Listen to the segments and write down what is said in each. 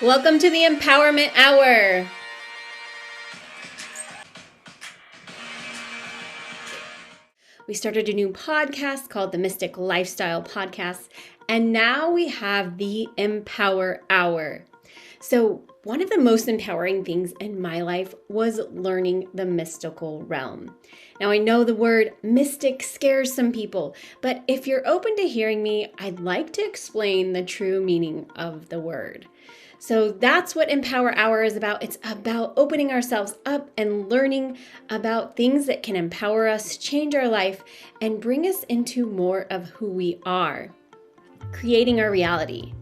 Welcome to the Empowerment Hour. We started a new podcast called the Mystic Lifestyle Podcast, and now we have the Empower Hour. So one of the most empowering things in my life was learning the mystical realm. Now I know the word mystic scares some people, but if you're open to hearing me, I'd like to explain the true meaning of the word. So that's what Empower Hour is about. It's about opening ourselves up and learning about things that can empower us, change our life, and bring us into more of who we are, creating our reality.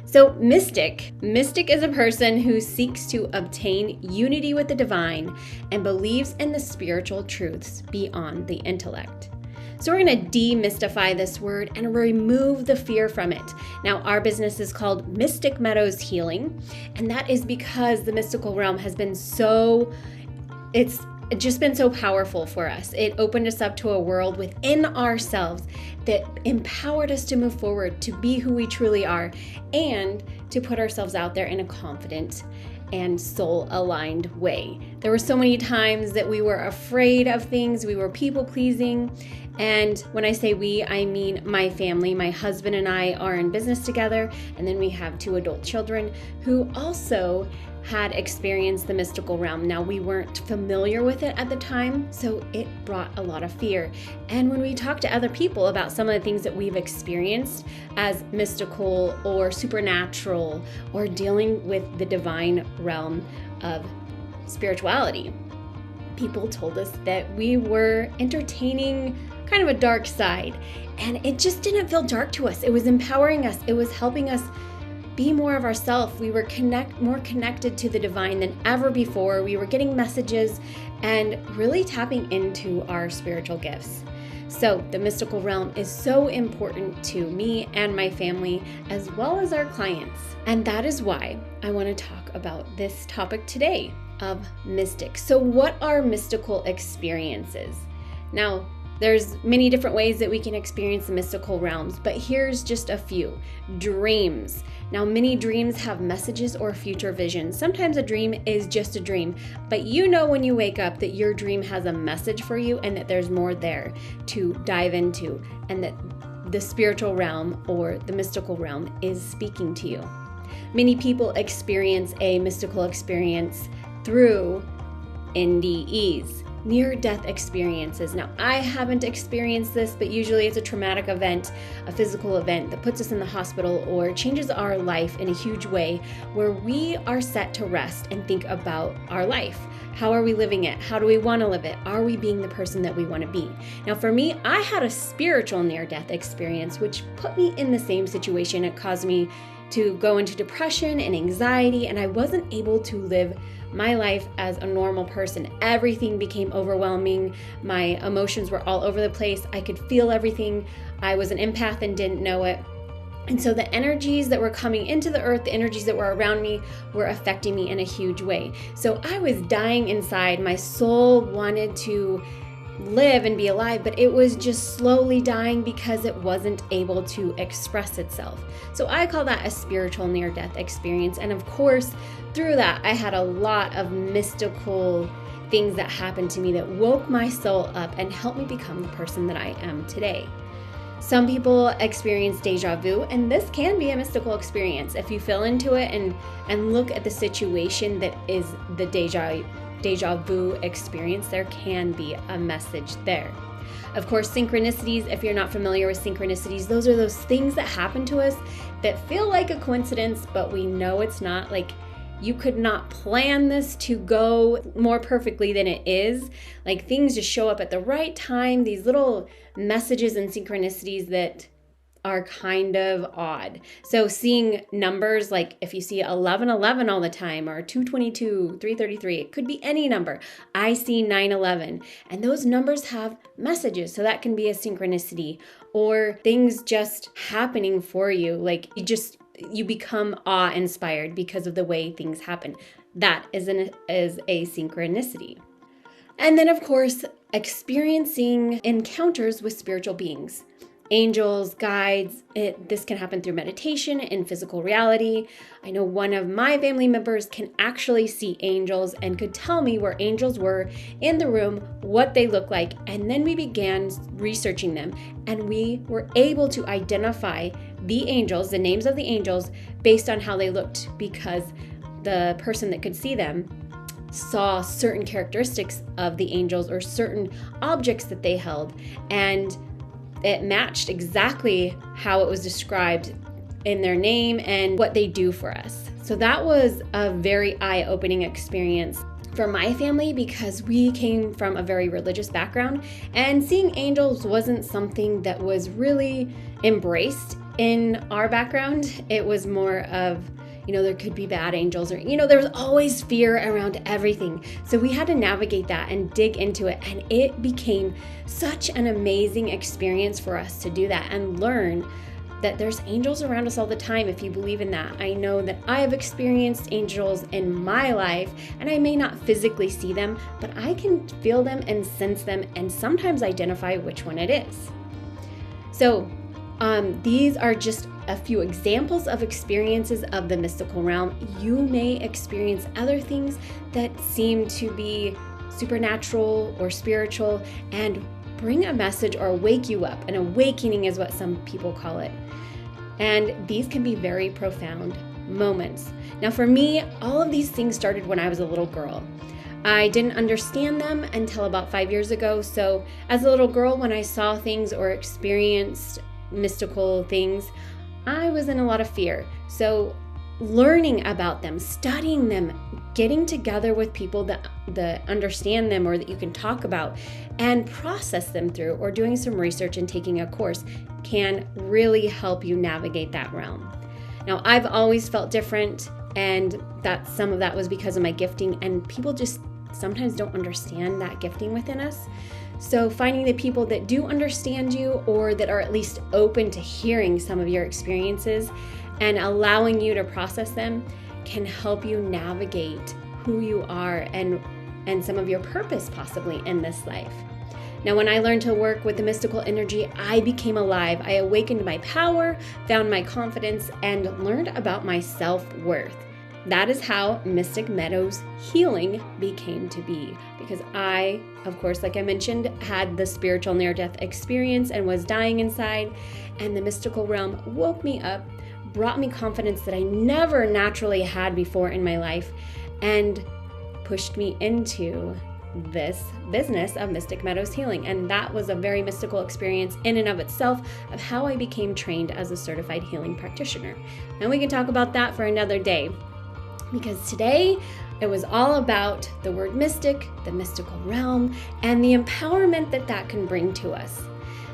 So mystic is a person who seeks to obtain unity with the divine and believes in the spiritual truths beyond the intellect. So we're going to demystify this word and remove the fear from it. Now, our business is called Mystic Meadows Healing, and that is because the mystical realm has been it's just been so powerful for us. It opened us up to a world within ourselves that empowered us to move forward, to be who we truly are, and to put ourselves out there in a confident and soul-aligned way. There were so many times that we were afraid of things, we were people-pleasing, and when I say we, I mean my family. My husband and I are in business together, and then we have 2 adult children who also had experienced the mystical realm. Now, we weren't familiar with it at the time, so it brought a lot of fear. And when we talk to other people about some of the things that we've experienced as mystical or supernatural or dealing with the divine realm of spirituality, people told us that we were entertaining kind of a dark side, and it just didn't feel dark to us. It was empowering us. It was helping us be more of ourselves. We were more connected to the divine than ever before. We were getting messages and really tapping into our spiritual gifts. So the mystical realm is so important to me and my family, as well as our clients. And that is why I want to talk about this topic today of mystic. So what are mystical experiences? Now, there's many different ways that we can experience the mystical realms, but here's just a few. Dreams. Now, many dreams have messages or future visions. Sometimes a dream is just a dream, but you know when you wake up that your dream has a message for you and that there's more there to dive into, and that the spiritual realm or the mystical realm is speaking to you. Many people experience a mystical experience through NDEs, near-death experiences. Now, I haven't experienced this, but usually it's a traumatic event, a physical event that puts us in the hospital or changes our life in a huge way, where we are set to rest and think about our life. How are we living it? How do we want to live it? Are we being the person that we want to be? Now, for me, I had a spiritual near-death experience, which put me in the same situation. It caused me to go into depression and anxiety, and I wasn't able to live my life as a normal person. Everything became overwhelming. My emotions were all over the place. I could feel everything. I was an empath and didn't know it. And so the energies that were coming into the earth, the energies that were around me, were affecting me in a huge way. So I was dying inside. My soul wanted to live and be alive, but it was just slowly dying because it wasn't able to express itself. So I call that a spiritual near-death experience. And of course, through that, I had a lot of mystical things that happened to me that woke my soul up and helped me become the person that I am today. Some people experience deja vu, and this can be a mystical experience. If you feel into it and look at the situation that is the deja vu experience, there can be a message there. Of course, synchronicities, if you're not familiar with synchronicities, those are those things that happen to us that feel like a coincidence, but we know it's not. Like, you could not plan this to go more perfectly than it is. Like, things just show up at the right time, these little messages and synchronicities that are kind of odd. So seeing numbers, like if you see 1111 all the time, or 222, 333, it could be any number. I see 911, and those numbers have messages. So that can be a synchronicity, or things just happening for you. Like you become awe-inspired because of the way things happen. That is a synchronicity. And then, of course, experiencing encounters with spiritual beings. angels, guides. This can happen through meditation in physical reality. I know one of my family members can actually see angels and could tell me where angels were in the room, what they look like, and then we began researching them, and we were able to identify the angels, the names of the angels, based on how they looked, because the person that could see them saw certain characteristics of the angels or certain objects that they held, and it matched exactly how it was described in their name and what they do for us. So that was a very eye-opening experience for my family, because we came from a very religious background, and seeing angels wasn't something that was really embraced in our background. It was more of, there could be bad angels, or, there was always fear around everything. So we had to navigate that and dig into it. And it became such an amazing experience for us to do that and learn that there's angels around us all the time, if you believe in that. I know that I have experienced angels in my life, and I may not physically see them, but I can feel them and sense them and sometimes identify which one it is. So these are just a few examples of experiences of the mystical realm. You may experience other things that seem to be supernatural or spiritual and bring a message or wake you up. An awakening is what some people call it. And these can be very profound moments. Now for me, all of these things started when I was a little girl. I didn't understand them until about 5 years ago. So as a little girl, when I saw things or experienced mystical things, I was in a lot of fear. So learning about them, studying them, getting together with people that understand them or that you can talk about and process them through, or doing some research and taking a course, can really help you navigate that realm. Now, I've always felt different, and that some of that was because of my gifting, and people just sometimes don't understand that gifting within us. So finding the people that do understand you, or that are at least open to hearing some of your experiences and allowing you to process them, can help you navigate who you are and some of your purpose possibly in this life. Now, when I learned to work with the mystical energy, I became alive. I awakened my power, found my confidence, and learned about my self-worth. That is how Mystic Meadows Healing became to be, because I, of course, like I mentioned, had the spiritual near-death experience and was dying inside, and the mystical realm woke me up, brought me confidence that I never naturally had before in my life, and pushed me into this business of Mystic Meadows Healing. And that was a very mystical experience in and of itself, of how I became trained as a certified healing practitioner. And we can talk about that for another day, because today it was all about the word mystic, the mystical realm, and the empowerment that can bring to us.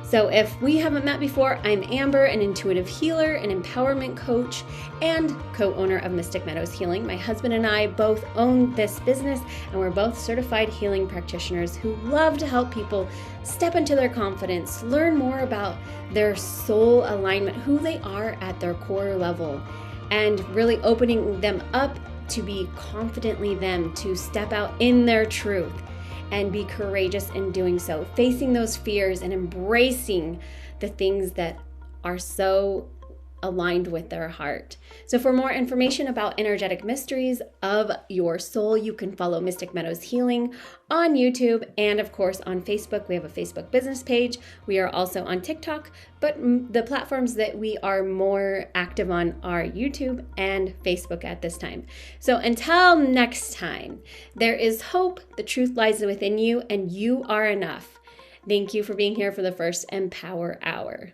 So if we haven't met before, I'm Amber, an intuitive healer, an empowerment coach, and co-owner of Mystic Meadows Healing. My husband and I both own this business, and we're both certified healing practitioners who love to help people step into their confidence, learn more about their soul alignment, who they are at their core level, and really opening them up to be confidently them, to step out in their truth and be courageous in doing so, facing those fears and embracing the things that are so aligned with their heart. So for more information about energetic mysteries of your soul, you can follow Mystic Meadows Healing on YouTube, and of course on Facebook. We have a Facebook business page. We are also on TikTok, but the platforms that we are more active on are YouTube and Facebook at this time. So until next time, there is hope, the truth lies within you, and you are enough. Thank you for being here for the first Empower Hour.